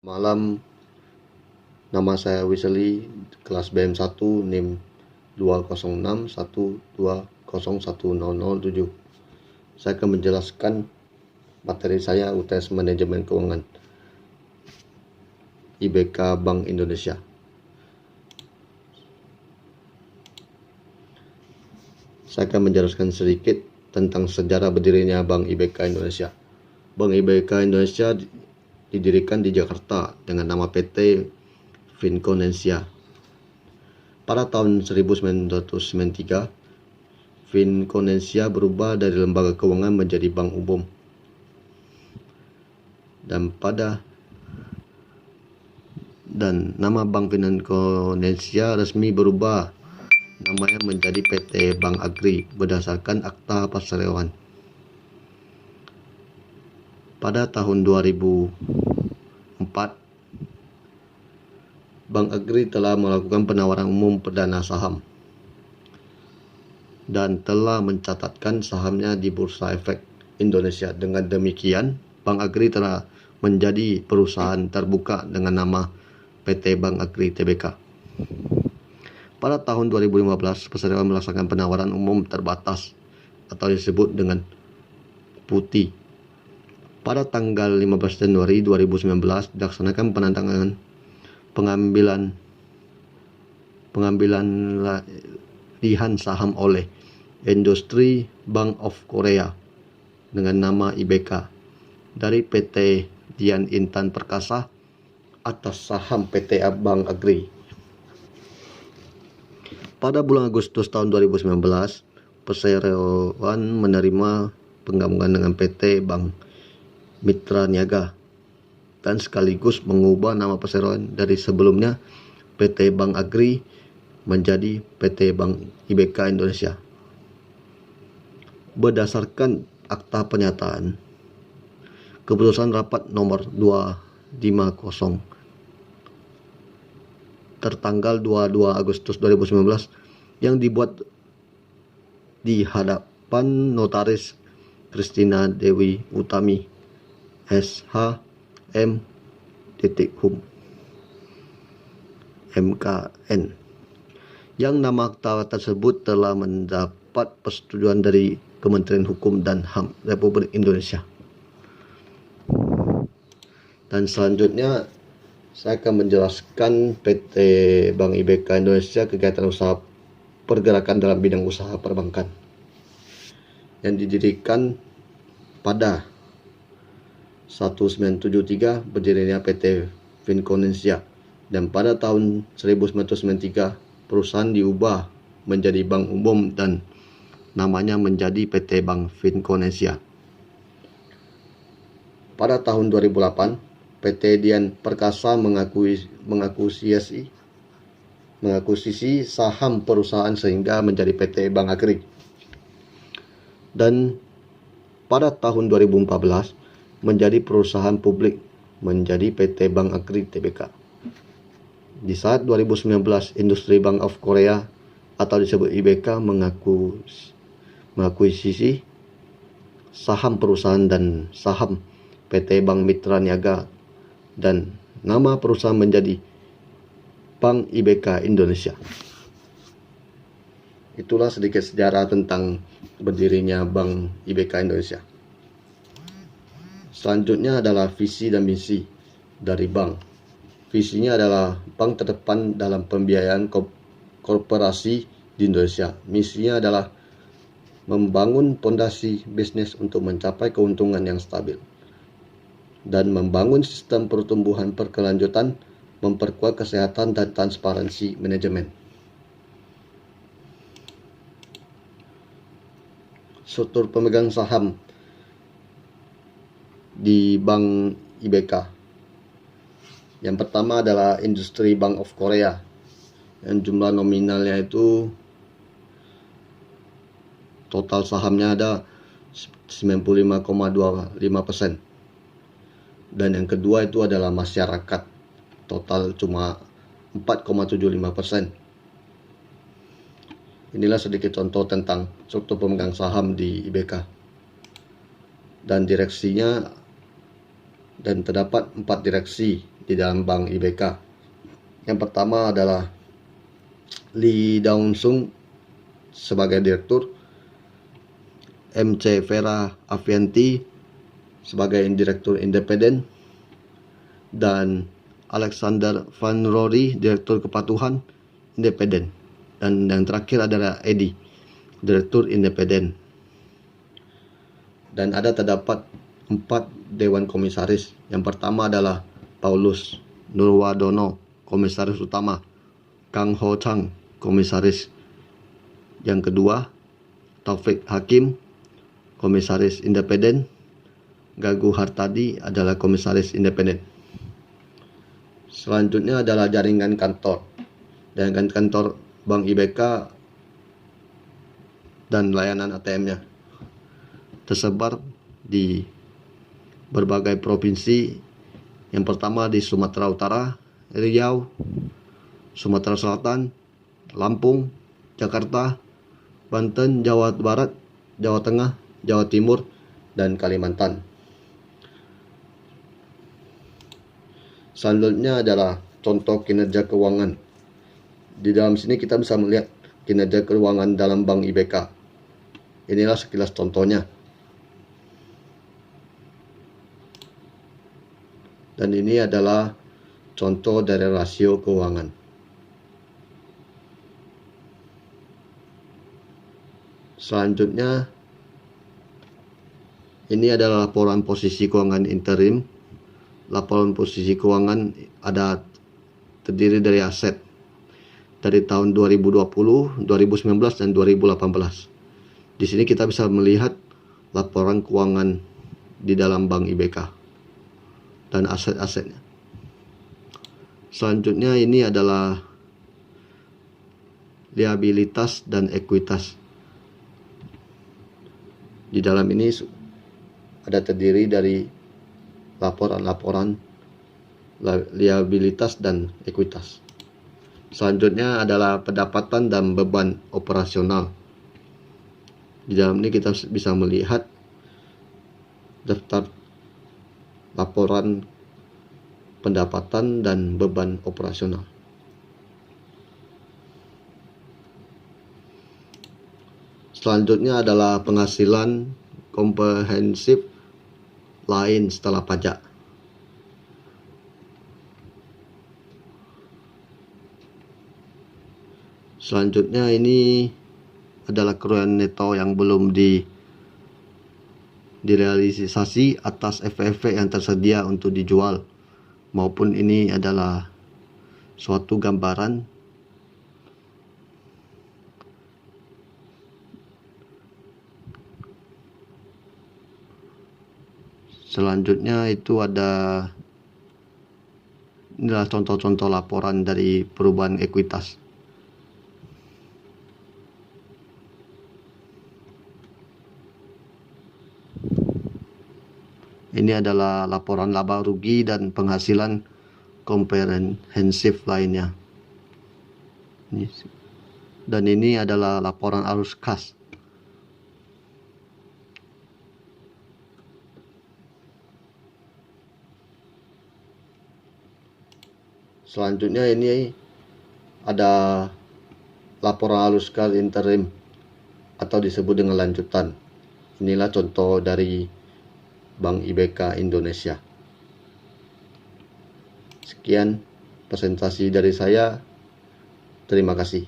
Malam, nama saya Wisely, kelas BM1, NIM 20612010007. Saya akan menjelaskan materi saya UTS Manajemen Keuangan IBK Bank Indonesia. Saya akan menjelaskan sedikit tentang sejarah berdirinya Bank IBK Indonesia. Bank IBK Indonesia didirikan di Jakarta dengan nama PT Finkonensia. Pada tahun 1993, Finkonensia berubah dari lembaga keuangan menjadi bank umum. Dan nama Bank Finkonensia resmi berubah namanya menjadi PT Bank Agri berdasarkan Akta Perseroan. Pada tahun 2004, Bank Agri telah melakukan penawaran umum perdana saham dan telah mencatatkan sahamnya di Bursa Efek Indonesia. Dengan demikian, Bank Agri telah menjadi perusahaan terbuka dengan nama PT Bank Agri Tbk. Pada tahun 2015, Perseroan melaksanakan penawaran umum terbatas atau disebut dengan PUTI. Pada tanggal 15 Januari 2019 dilaksanakan penandatanganan pengambilan lihan saham oleh Industri Bank of Korea dengan nama IBK dari PT Dian Intan Perkasa atas saham PT Bank Agri. Pada bulan Agustus tahun 2019, Perseroan menerima penggabungan dengan PT Bank Mitra Niaga dan sekaligus mengubah nama Perseroan dari sebelumnya PT Bank Agri menjadi PT Bank IBK Indonesia. Berdasarkan Akta Pernyataan Keputusan Rapat Nomor 250 tertanggal 22 Agustus 2019 yang dibuat di hadapan Notaris Kristina Dewi Utami SH.M. Hum MKN, yang nama akta tersebut telah mendapat persetujuan dari Kementerian Hukum dan HAM Republik Indonesia. Dan selanjutnya saya akan menjelaskan PT Bank IBK Indonesia, kegiatan usaha pergerakan dalam bidang usaha perbankan yang didirikan pada 1973 berdirinya PT Finkonensia, dan pada tahun 1993 perusahaan diubah menjadi bank umum dan namanya menjadi PT Bank Finkonensia. Pada tahun 2008 PT Dian Perkasa mengakuisisi saham perusahaan sehingga menjadi PT Bank Agri. Dan pada tahun 2014 menjadi perusahaan publik menjadi PT Bank Agri Tbk. Di saat 2019, Industri Bank of Korea atau disebut IBK mengakuisisi saham perusahaan dan saham PT Bank Mitra Niaga, dan nama perusahaan menjadi Bank IBK Indonesia. Itulah sedikit sejarah tentang berdirinya Bank IBK Indonesia. Selanjutnya adalah visi dan misi dari bank. Visinya adalah bank terdepan dalam pembiayaan korporasi di Indonesia. Misinya adalah membangun fondasi bisnis untuk mencapai keuntungan yang stabil dan membangun sistem pertumbuhan berkelanjutan, memperkuat kesehatan dan transparansi manajemen. Struktur pemegang saham di Bank IBK. Yang pertama adalah Industri Bank of Korea, yang jumlah nominalnya itu total sahamnya ada 95,25%. Dan yang kedua itu adalah masyarakat, total cuma 4,75%. Inilah sedikit contoh tentang struktur pemegang saham di IBK. Dan direksinya, dan terdapat 4 direksi di dalam Bank IBK. Yang pertama adalah Lee Daung Sung sebagai direktur, MC Vera Avianti sebagai direktur independen, dan Alexander Van Rory, direktur kepatuhan independen. Dan yang terakhir adalah Edi, direktur independen. Dan terdapat 4 dewan komisaris. Yang pertama adalah Paulus Nurwadono, komisaris utama. Kang Ho Chang, komisaris. Yang kedua, Taufik Hakim, komisaris independen. Gagu Hartadi adalah komisaris independen. Selanjutnya adalah jaringan kantor. Jaringan kantor Bank IBK dan layanan ATM-nya tersebar di berbagai provinsi. Yang pertama di Sumatera Utara, Riau, Sumatera Selatan, Lampung, Jakarta, Banten, Jawa Barat, Jawa Tengah, Jawa Timur, dan Kalimantan. Selanjutnya adalah contoh kinerja keuangan. Di dalam sini kita bisa melihat kinerja keuangan dalam Bank IBK. Inilah sekilas contohnya. Dan ini adalah contoh dari rasio keuangan. Selanjutnya, ini adalah laporan posisi keuangan interim. Laporan posisi keuangan terdiri dari aset dari tahun 2020, 2019, dan 2018. Di sini kita bisa melihat laporan keuangan di dalam Bank IBK dan aset-asetnya. Selanjutnya ini adalah liabilitas dan ekuitas. Di dalam ini terdiri dari laporan-laporan liabilitas dan ekuitas. Selanjutnya adalah pendapatan dan beban operasional. Di dalam ini kita bisa melihat daftar laporan pendapatan dan beban operasional. Selanjutnya adalah penghasilan komprehensif lain setelah pajak. Selanjutnya ini adalah kerugian neto yang belum direalisasi atas efek-efek yang tersedia untuk dijual, maupun ini adalah suatu gambaran selanjutnya. Inilah contoh-contoh laporan dari perubahan ekuitas. Ini adalah laporan laba rugi dan penghasilan komprehensif lainnya. Dan ini adalah laporan arus kas. Selanjutnya ini ada laporan arus kas interim atau disebut dengan lanjutan. Inilah contoh dari Bank IBK Indonesia. Sekian presentasi dari saya. Terima kasih.